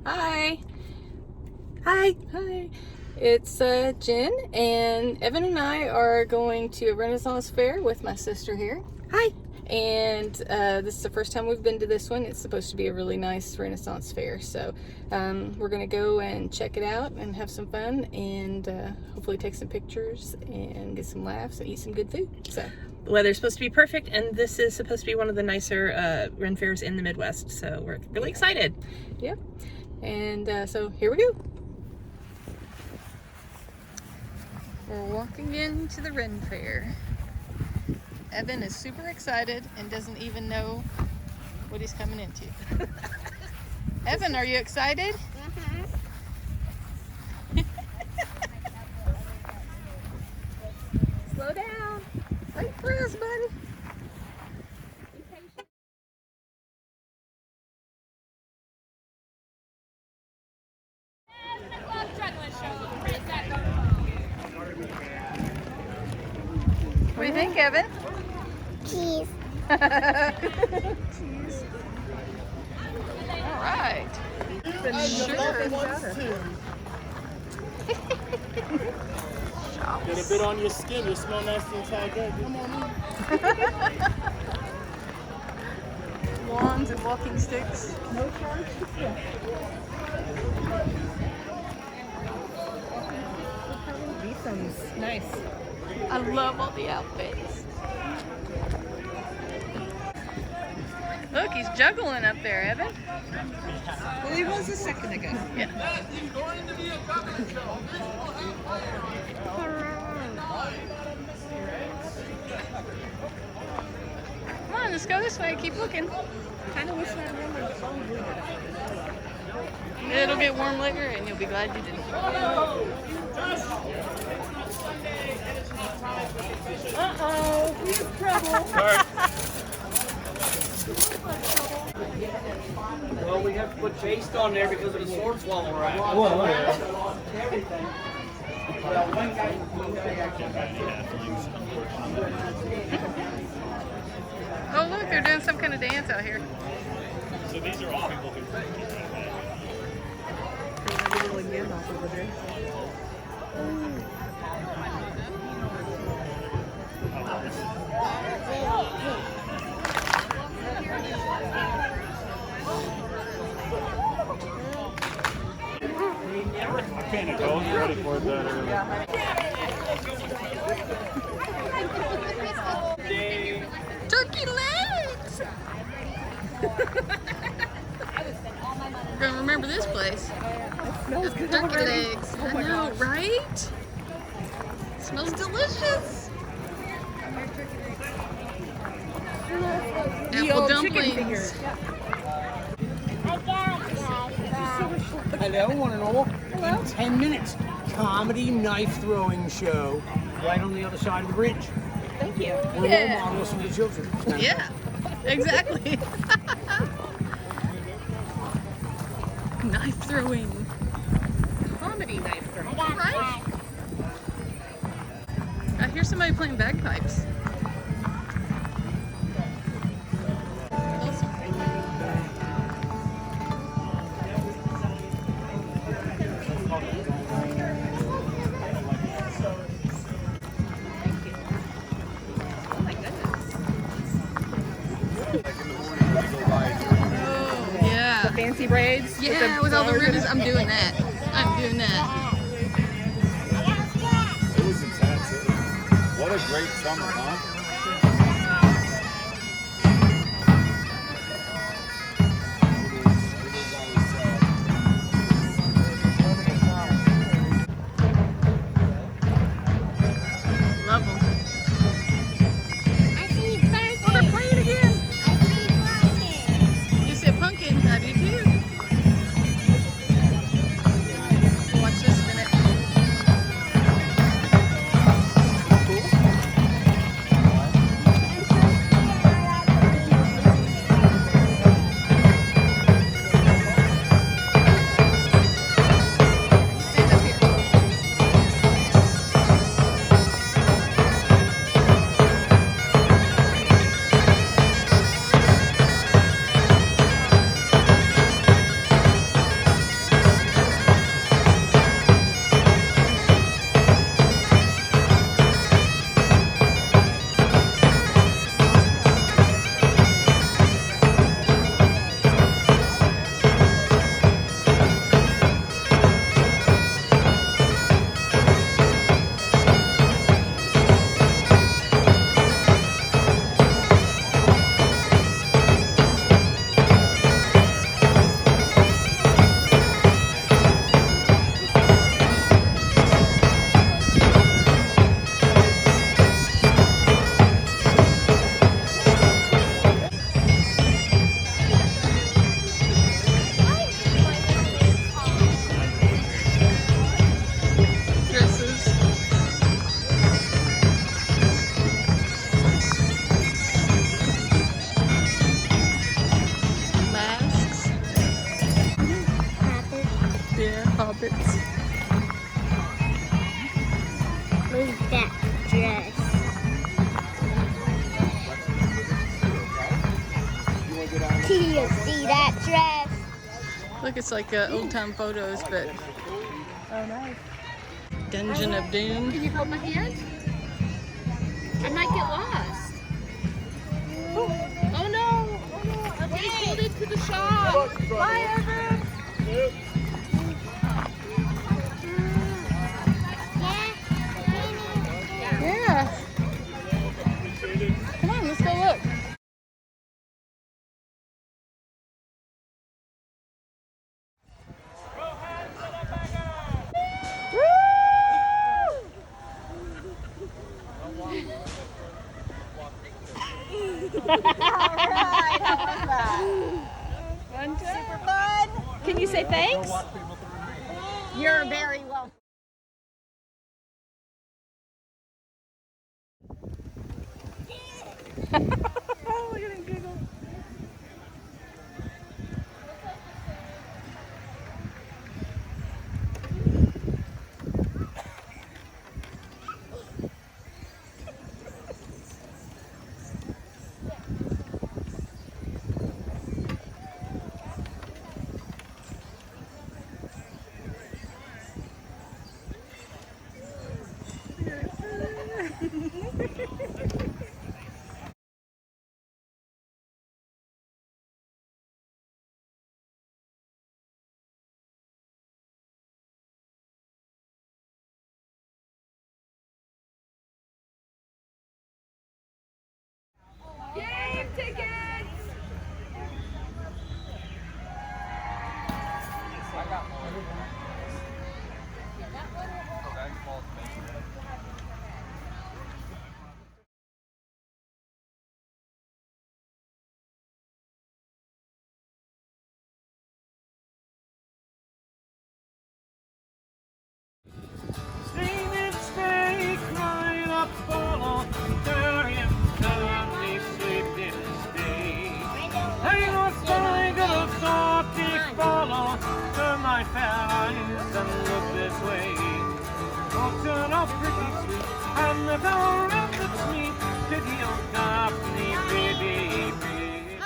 Hi. Hi. Hi. It's Jen, and Evan and I are going to a Renaissance fair with my sister here. Hi. And this is the first time we've been to this one. It's supposed to be a really nice Renaissance fair. So we're going to go and check it out and have some fun and hopefully take some pictures and get some laughs and eat some good food. So the weather's supposed to be perfect, and this is supposed to be one of the nicer Ren fairs in the Midwest. So we're really excited. Yep. And so here we go. We're walking into the Ren Fair. Evan is super excited and doesn't even know what he's coming into. Evan, are you excited? Slow down. Wait for us, buddy. What do you think, Evan? Cheese. Cheese. All right. Sure. Get a bit on your skin. You smell nice the entire day. Come on in. Wands and walking sticks. No charge. Nice. I love all the outfits. Look, he's juggling up there, Evan. Well, he was a second ago. Yeah. Come on, let's go this way. Keep looking. Kind of wish I had one of those. It'll get warm later, and you'll be glad you didn't. Uh-oh, we have trouble. Well, we have to put paste on there because of the sword swallow right. Everything. Oh, look, they're doing some kind of dance out here. So these are all people who I can't have gone ready for that earlier. Turkey legs! We're gonna remember this place. Turkey legs. I know, right? Smells delicious. Apple dumplings. Hello, one and all. Hello. In 10 minutes, comedy knife throwing show right on the other side of the bridge. Thank you. We're Yeah. role models for the children. Yeah, exactly. Knife throwing. Comedy knife throwing. Right? I hear somebody playing bagpipes. Oh, yeah. Fancy braids. Yeah, with all the ribbons. I'm doing that. I'm doing that. It was intense. What a great summer, huh? Love them. I see pumpkin. Oh, they're playing again. I see pumpkin. You said pumpkin. I do too. Watch this a minute. Cool. Muppets. Where's that dress? Do you see that dress? Look, it's like old time photos, but Oh, nice. Dungeon of Doom. Can you hold my hand? I might get lost. Oh no! Oh no! I'm being pulled into the shop. Bye, Evan. Yeah. Come on, let's go look. Super fun. Can you say thanks? You're very welcome. Oh, look at him giggle. Game tickets! Steaming steak, right up follow, dirty family sleeping steak. Hang on, side of the salty follow, turn my fair eyes and look this way. Oh, turn up pretty sweet, and the door that's me, pity on Daphne, baby, baby.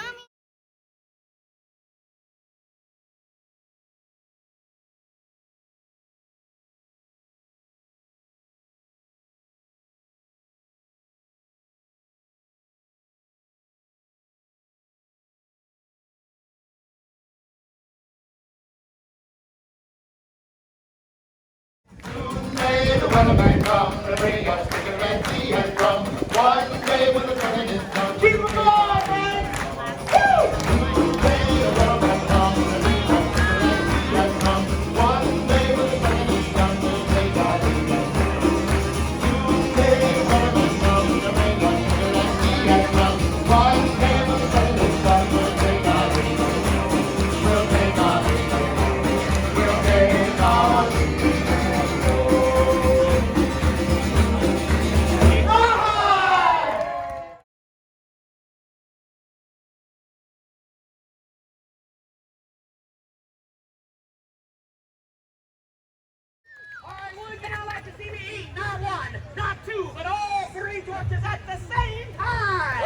Would you now like to see me eat not one, not two, but all three torches at the same time?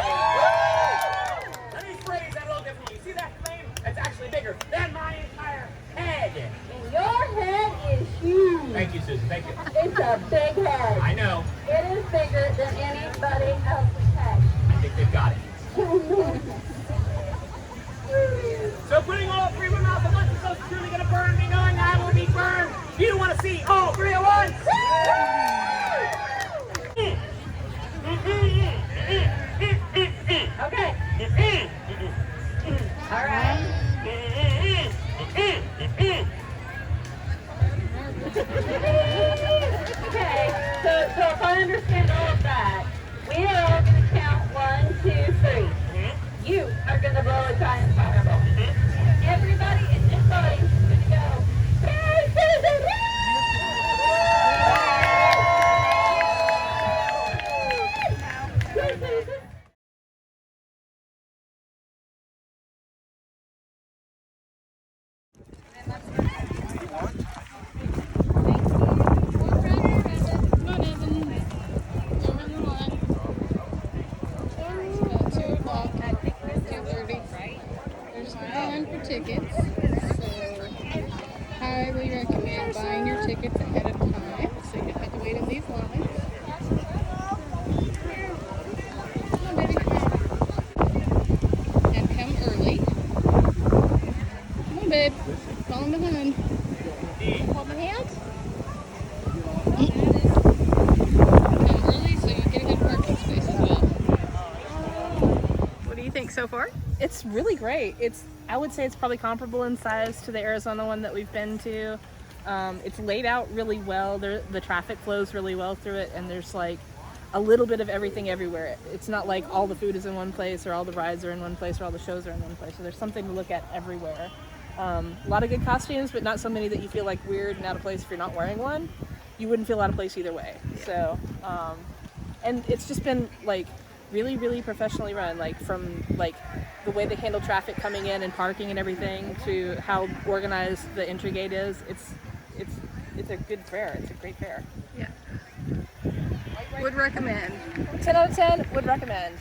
Let me phrase that a little differently. See that flame? It's actually bigger than my entire head. And your head is huge. Thank you, Susan. Thank you. It's a big head. I know. It is bigger than anybody else's head. I think they've got it. So putting all three of them out at once is so truly going to burn me, knowing I will be burned. You want to see all three at once? Okay. All right. Okay. So if I understand all of that, we are all going to count 1, 2, 3. You are going to blow a giant fireball. Everybody highly recommend buying your tickets ahead of time so you don't have to wait in these lines. Come on, baby. And come early. Come on, babe. Falling behind. Hold my hand. Come early so you get a good parking space as well. What do you think so far? It's really great. I would say it's probably comparable in size to the Arizona one that we've been to. It's laid out really well. The traffic flows really well through it, and there's like a little bit of everything everywhere. It's not like all the food is in one place, or all the rides are in one place, or all the shows are in one place. So there's something to look at everywhere. A lot of good costumes, but not so many that you feel like weird and out of place if you're not wearing one. You wouldn't feel out of place either way. So, and it's just been like really, really professionally run, like from like the way they handle traffic coming in and parking and everything to how organized the entry gate is. It's a good fair. It's a great fair. Yeah. Would recommend. 10 out of 10, would recommend.